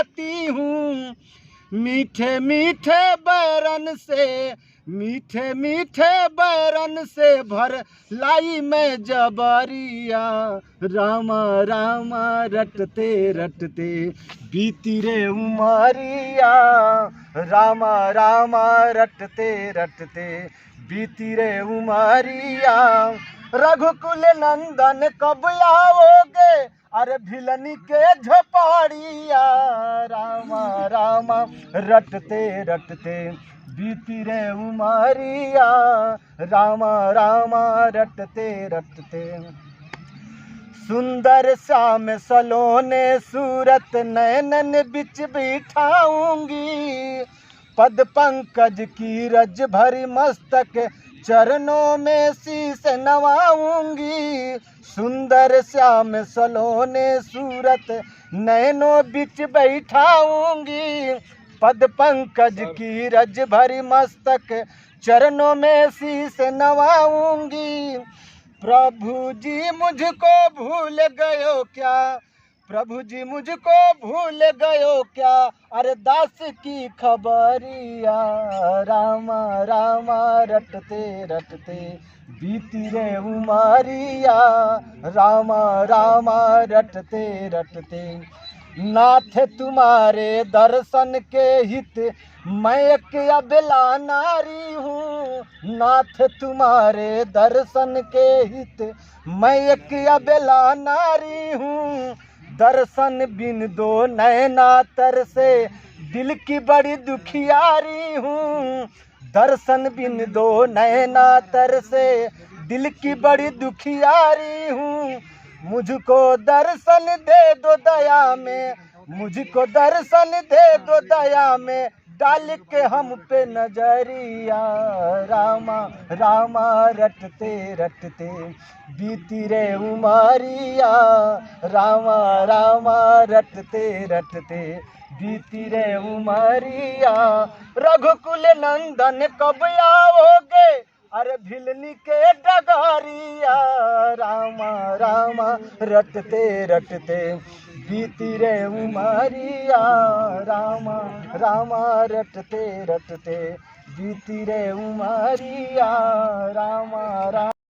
जाती हूँ। मीठे मीठे बैरन से, मीठे मीठे बैरन से भर लाई मैं जबरिया। रामा रामा रटते रटते बीती रे उमरिया। रामा रामा रटते रटते बीती रे उमरिया। रघुकुल नंदन कब आओगे, अरे भिलनी के झोपड़िया। रामा रामा रटते रटते बीती रे उमरिया। रामा रामा रटते रटते। सुंदर श्याम सलोने सूरत नैनन बिच बिठाऊंगी। पद पंकज की रज भरी मस्तक चरणों में शीस नवाऊंगी। सुंदर श्याम सलोने सूरत नैनों बिच बैठाऊंगी। पद पंकज की रज भरी मस्तक चरणों में शीस नवाऊंगी। प्रभु जी मुझको भूल गयो क्या, प्रभु जी मुझको भूल गयो क्या, अरे दास की खबरिया। रामा रामा रटते रटते बीती रे उमरिया। रामा रामा रटते रटते। नाथ तुम्हारे दर्शन के हित मैं एक अबला नारी हूँ। नाथ तुम्हारे दर्शन के हित मैं एक अबला नारी हूँ। दर्शन बिन दो नैना तर से दिल की बड़ी दुखियारी हूँ। दर्शन बिन दो नैना तर से दिल की बड़ी दुखियारी हूँ। मुझको दर्शन दे दो दया में, मुझको दर्शन दे दो दया में, डाल के हम पे नजरिया। रामा रामा रटते रटते बीती रे उमरिया। रामा रामा रटते रटते बीती रे उमरिया। रघुकुल नंदन कब आओगे, अरे भिलनी के डगरिया। रामा रामा रटते रटते बीती रे उमरिया। रामा रामा रटते रटते बीती रे उमरिया। रामा रामा।